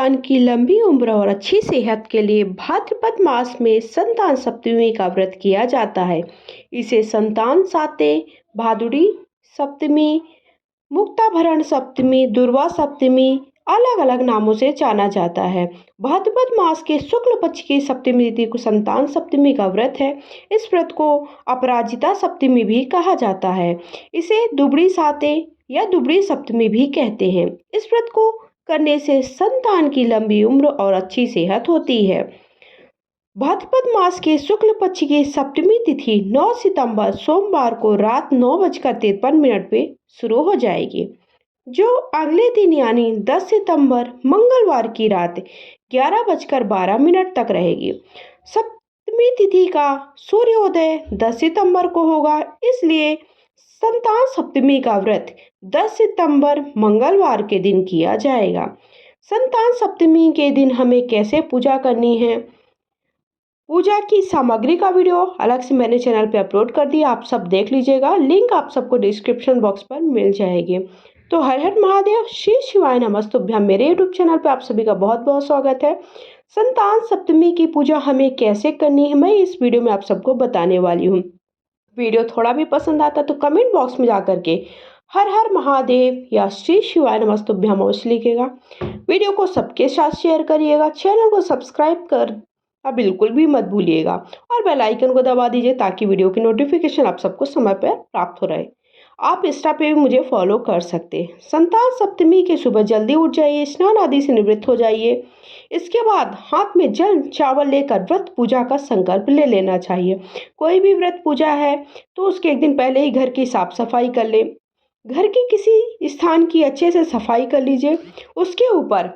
संतान की लंबी उम्र और अच्छी सेहत के लिए भाद्रपद मास में संतान सप्तमी का व्रत किया जाता है। इसे संतान साते, भादुड़ी सप्तमी, मुक्ताभरण सप्तमी, दुर्वा सप्तमी अलग अलग नामों से जाना जाता है। भाद्रपद मास के शुक्ल पक्ष की सप्तमी तिथि को संतान सप्तमी का व्रत है। इस व्रत को अपराजिता सप्तमी भी कहा जाता है। इसे दुबड़ी साते या दुबड़ी सप्तमी भी कहते हैं। इस व्रत को करने से संतान की लंबी उम्र और अच्छी सेहत होती है। भाद्रपद मास के शुक्ल पक्ष की सप्तमी तिथि 9 सितंबर सोमवार को रात 9:53 पे शुरू हो जाएगी, जो अगले दिन यानी 10 सितंबर मंगलवार की रात 11:12 तक रहेगी। सप्तमी तिथि का सूर्योदय 10 सितंबर को होगा, इसलिए संतान सप्तमी का व्रत 10 सितंबर मंगलवार के दिन किया जाएगा। संतान सप्तमी के दिन हमें कैसे पूजा करनी है, पूजा की सामग्री का वीडियो अलग से मैंने चैनल पे अपलोड कर दिया, आप सब देख लीजिएगा। लिंक आप सबको डिस्क्रिप्शन बॉक्स पर मिल जाएगी। तो हर हर महादेव, श्री शिवाय नमस्तुभ्यम। मेरे यूट्यूब चैनल पे आप सभी का बहुत बहुत स्वागत है। संतान सप्तमी की पूजा हमें कैसे करनी है, मैं इस वीडियो में आप सबको बताने वाली हूँ। वीडियो थोड़ा भी पसंद आता तो कमेंट बॉक्स में जाकर के हर हर महादेव या श्री शिवाय नमस्तुभ्यम अवश्य लिखिएगा। वीडियो को सबके साथ शेयर करिएगा। चैनल को सब्सक्राइब कर बिल्कुल भी मत भूलिएगा और बेल आइकन को दबा दीजिए ताकि वीडियो की नोटिफिकेशन आप सबको समय पर प्राप्त हो रहे। आप इंस्टा पे भी मुझे फॉलो कर सकते हैं। संतान सप्तमी के सुबह जल्दी उठ जाइए, स्नान आदि से निवृत्त हो जाइए। इसके बाद हाथ में जल चावल लेकर व्रत पूजा का संकल्प ले लेना चाहिए। कोई भी व्रत पूजा है तो उसके एक दिन पहले ही घर की साफ सफाई कर ले। घर के किसी स्थान की अच्छे से सफाई कर लीजिए। उसके ऊपर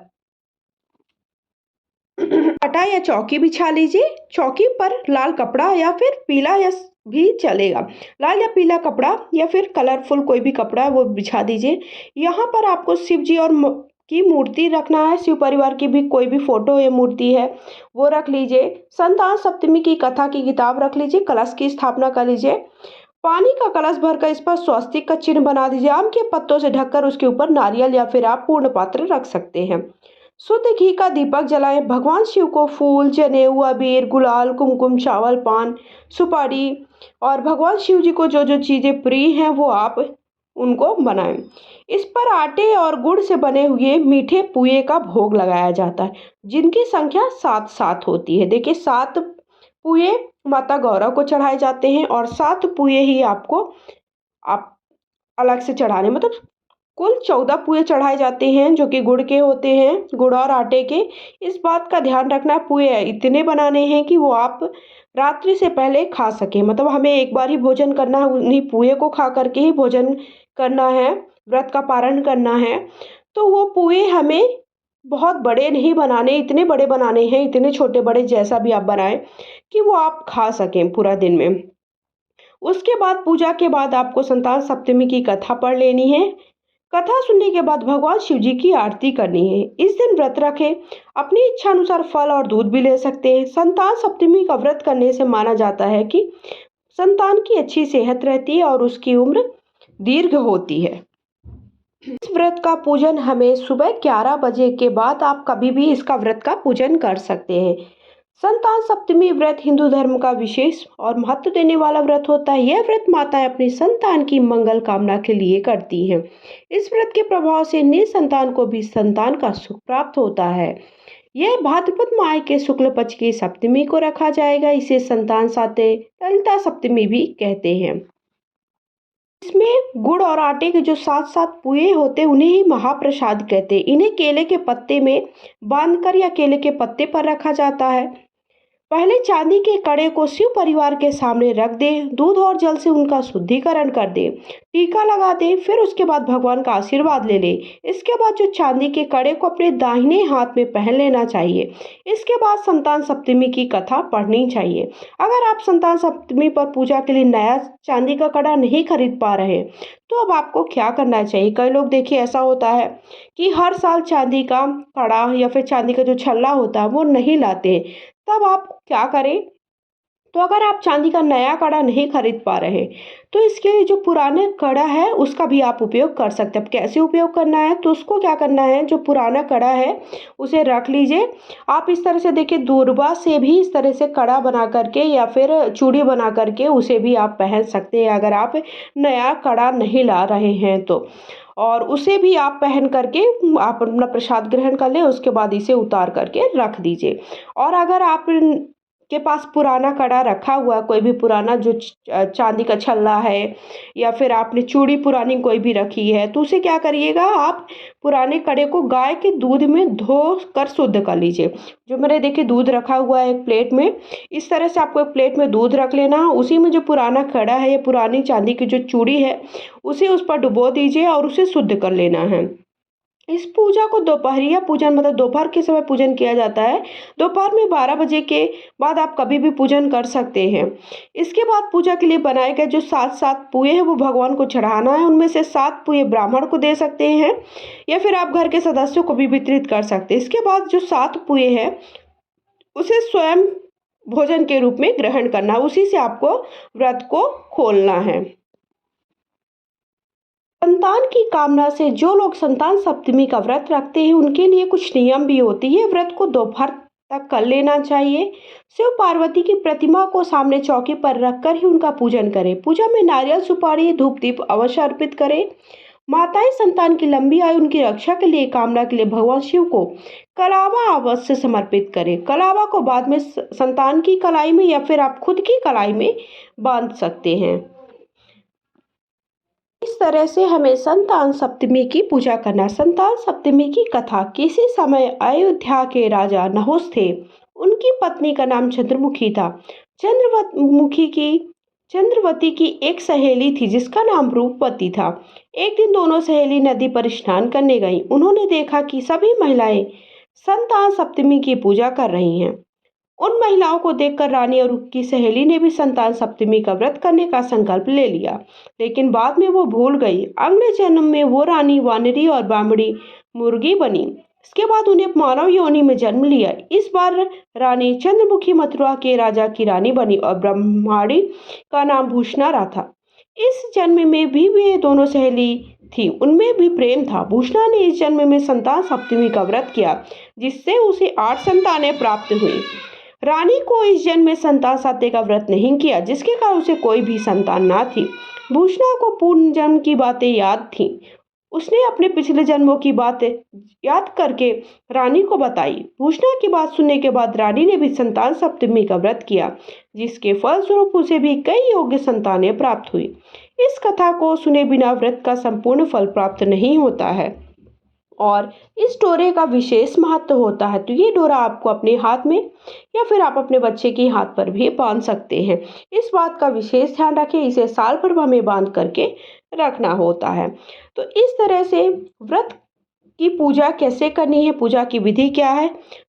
पटा या चौकी बिछा लीजिए। चौकी पर लाल कपड़ा या फिर पीला या भी चलेगा, लाल या पीला कपड़ा या फिर कलरफुल कोई भी कपड़ा वो बिछा दीजिए। यहाँ पर आपको शिव जी और की मूर्ति रखना है। शिव परिवार की भी कोई भी फोटो या मूर्ति है वो रख लीजिए। संतान सप्तमी की कथा की किताब रख लीजिए। कलश की स्थापना कर लीजिए। पानी का कलश भरकर इस पर स्वस्तिक का चिन्ह बना दीजिए। आम के पत्तों से ढककर उसके ऊपर नारियल या फिर आप पूर्ण पात्र रख सकते हैं। शुद्ध घी का दीपक जलाएं। भगवान शिव को फूल, जनेऊ, अबीर, गुलाल, कुमकुम, चावल, पान, सुपारी और भगवान शिव जी को जो जो चीज़ें प्रिय हैं वो आप उनको बनाएं। इस पर आटे और गुड़ से बने हुए मीठे पुए का भोग लगाया जाता है, जिनकी संख्या 7 होती है। देखिए 7 पुए माता गौरा को चढ़ाए जाते हैं और 7 पुए ही आपको आप अलग से चढ़ाने, मतलब कुल 14 पुए चढ़ाए जाते हैं जो कि गुड़ के होते हैं, गुड़ और आटे के। इस बात का ध्यान रखना है पुए इतने बनाने हैं कि वो आप रात्रि से पहले खा सकें, मतलब हमें एक बार ही भोजन करना है, उन्हीं पुए को खा करके ही भोजन करना है, व्रत का पारण करना है। तो वो पुए हमें बहुत बड़े नहीं बनाने, इतने बड़े बनाने हैं, इतने छोटे बड़े जैसा भी आप बनाएं कि वो आप खा सकें पूरा दिन में। उसके बाद पूजा के बाद आपको संतान सप्तमी की कथा पढ़ लेनी है। कथा सुनने के बाद भगवान शिव जी की आरती करनी है। इस दिन व्रत रखें। अपनी इच्छा अनुसार फल और दूध भी ले सकते हैं। संतान सप्तमी का व्रत करने से माना जाता है कि संतान की अच्छी सेहत रहती है और उसकी उम्र दीर्घ होती है। इस व्रत का पूजन हमें सुबह 11 बजे के बाद आप कभी भी इसका व्रत का पूजन कर सकते हैं। संतान सप्तमी व्रत हिंदू धर्म का विशेष और महत्व देने वाला व्रत होता है। यह व्रत माताएं अपनी संतान की मंगल कामना के लिए करती हैं। इस व्रत के प्रभाव से निसंतान को भी संतान का सुख प्राप्त होता है। यह भाद्रपद माह के शुक्ल पक्ष की सप्तमी को रखा जाएगा। इसे संतान साते ललिता सप्तमी भी कहते हैं। इसमें गुड़ और आटे के जो 7 पुए होते हैं उन्हें ही महाप्रसाद कहते हैं। इन्हें केले के पत्ते में बांधकर या केले के पत्ते पर रखा जाता है। पहले चांदी के कड़े को शिव परिवार के सामने रख दे, दूध और जल से उनका शुद्धिकरण कर दे, टीका लगा दे, फिर उसके बाद भगवान का आशीर्वाद ले ले। इसके बाद जो चांदी के कड़े को अपने दाहिने हाथ में पहन लेना चाहिए। इसके बाद संतान सप्तमी की कथा पढ़नी चाहिए। अगर आप संतान सप्तमी पर पूजा के लिए नया चांदी का कड़ा नहीं खरीद पा रहे तो अब आपको क्या करना चाहिए। कई लोग देखिए ऐसा होता है कि हर साल चांदी का कड़ा या फिर चांदी का जो छल्ला होता है वो नहीं लाते हैं। तब आप क्या करें तो अगर आप चांदी का नया कड़ा नहीं खरीद पा रहे तो इसके लिए जो पुराना कड़ा है उसका भी आप उपयोग कर सकते हैं। अब कैसे उपयोग करना है, तो उसको क्या करना है, जो पुराना कड़ा है उसे रख लीजिए। आप इस तरह से देखिए, दूरबा से भी इस तरह से कड़ा बना करके या फिर चूड़ी बना करके उसे भी आप पहन सकते हैं अगर आप नया कड़ा नहीं ला रहे हैं तो। और उसे भी आप पहन करके आप अपना प्रसाद ग्रहण कर लें, उसके बाद इसे उतार करके रख दीजिए। और अगर आप के पास पुराना कड़ा रखा हुआ है, कोई भी पुराना जो चांदी का छल्ला है या फिर आपने चूड़ी पुरानी कोई भी रखी है, तो उसे क्या करिएगा, आप पुराने कड़े को गाय के दूध में धो कर शुद्ध कर लीजिए। जो मैंने देखिए दूध रखा हुआ है एक प्लेट में, इस तरह से आपको एक प्लेट में दूध रख लेना है। उसी में जो पुराना कड़ा है या पुरानी चांदी की जो चूड़ी है उसे उस पर डुबो दीजिए और उसे शुद्ध कर लेना है। इस पूजा को दोपहरिया पूजन मतलब दोपहर के समय पूजन किया जाता है। दोपहर में 12 बजे के बाद आप कभी भी पूजन कर सकते हैं। इसके बाद पूजा के लिए बनाए गए जो 7 पुए हैं वो भगवान को चढ़ाना है। उनमें से 7 पुए ब्राह्मण को दे सकते हैं या फिर आप घर के सदस्यों को भी वितरित कर सकते हैं। इसके बाद जो 7 पुए हैं उसे स्वयं भोजन के रूप में ग्रहण करना, उसी से आपको व्रत को खोलना है। संतान की कामना से जो लोग संतान सप्तमी का व्रत रखते हैं उनके लिए कुछ नियम भी होती है। व्रत को दोपहर तक कर लेना चाहिए। शिव पार्वती की प्रतिमा को सामने चौकी पर रखकर ही उनका पूजन करें। पूजा में नारियल, सुपारी, धूप दीप अवश्य अर्पित करें। माताएं संतान की लंबी आयु, उनकी रक्षा के लिए कामना के लिए भगवान शिव को कलावा अवश्य समर्पित करें। कलावा को बाद में संतान की कलाई में या फिर आप खुद की कलाई में बांध सकते हैं। इस तरह से हमें संतान सप्तमी की पूजा करना। संतान सप्तमी की कथा, किसी समय अयोध्या के राजा नहुष थे। उनकी पत्नी का नाम चंद्रमुखी था। चंद्रवती की एक सहेली थी जिसका नाम रूपवती था। एक दिन दोनों सहेली नदी पर स्नान करने गईं। उन्होंने देखा कि सभी महिलाएं संतान सप्तमी की पूजा कर रही हैं। उन महिलाओं को देखकर रानी और उनकी सहेली ने भी संतान सप्तमी का व्रत करने का संकल्प ले लिया, लेकिन बाद में वो भूल गई। अगले जन्म में वो रानी वानरी और बामड़ी मुर्गी बनी। इसके बाद उन्हें मानव योनि में जन्म लिया। इस बार रानी चंद्रमुखी मथुरा के राजा की रानी बनी और ब्रह्माणी का नाम भूषणा था। इस जन्म में भी वे दोनों सहेली थी, उनमें भी प्रेम था। भूषणा ने इस जन्म में संतान सप्तमी का व्रत किया जिससे उसे 8 संतानें प्राप्त हुई। रानी को इस जन्म में संतान सप्तमी का व्रत नहीं किया जिसके कारण उसे कोई भी संतान ना थी। भूषणा को पूर्ण जन्म की बातें याद थीं। उसने अपने पिछले जन्मों की बातें याद करके रानी को बताई। भूषणा की बात सुनने के बाद रानी ने भी संतान सप्तमी का व्रत किया जिसके फलस्वरूप उसे भी कई योग्य संतानें प्राप्त हुई। इस कथा को सुने बिना व्रत का संपूर्ण फल प्राप्त नहीं होता है और इस डोरे का विशेष महत्व होता है। तो ये डोरा आपको अपने हाथ में या फिर आप अपने बच्चे के हाथ पर भी बांध सकते हैं। इस बात का विशेष ध्यान रखें, इसे साल भर हमें बांध करके रखना होता है। तो इस तरह से व्रत की पूजा कैसे करनी है, पूजा की विधि क्या है,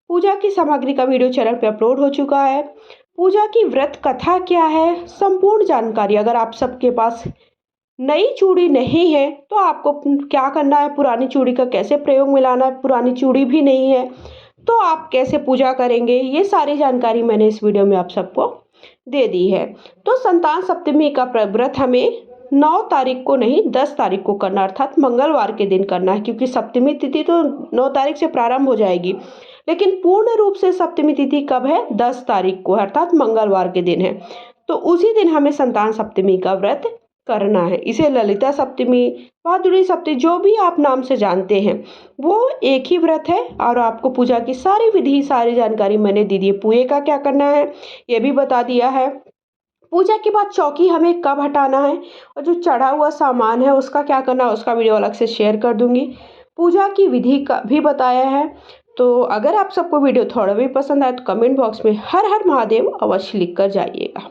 पूजा की सामग्री का वीडियो चैनल पर अपलोड हो चुका है। पूजा की व्रत कथा क्या है, संपूर्ण जानकारी अगर आप सबके पास नई चूड़ी नहीं है तो आपको क्या करना है, पुरानी चूड़ी का कैसे प्रयोग में लाना है, पुरानी चूड़ी भी नहीं है तो आप कैसे पूजा करेंगे, ये सारी जानकारी मैंने इस वीडियो में आप सबको दे दी है। तो संतान सप्तमी का व्रत हमें 9 तारीख को नहीं 10 तारीख को करना, अर्थात मंगलवार के दिन करना है, क्योंकि सप्तमी तिथि तो 9 तारीख से प्रारंभ हो जाएगी लेकिन पूर्ण रूप से सप्तमी तिथि कब है, 10 तारीख को, अर्थात मंगलवार के दिन है। तो उसी दिन हमें संतान सप्तमी का व्रत करना है। इसे ललिता सप्तमी, भादुड़ी सप्तमी, जो भी आप नाम से जानते हैं वो एक ही व्रत है। और आपको पूजा की सारी विधि सारी जानकारी मैंने दे दी है। पूजे का क्या करना है ये भी बता दिया है। पूजा के बाद चौकी हमें कब हटाना है और जो चढ़ा हुआ सामान है उसका क्या करना है उसका वीडियो अलग से शेयर कर दूंगी। पूजा की विधि का भी बताया है। तो अगर आप सबको वीडियो थोड़ा भी पसंद आए तो कमेंट बॉक्स में हर हर महादेव अवश्य लिख कर जाइएगा।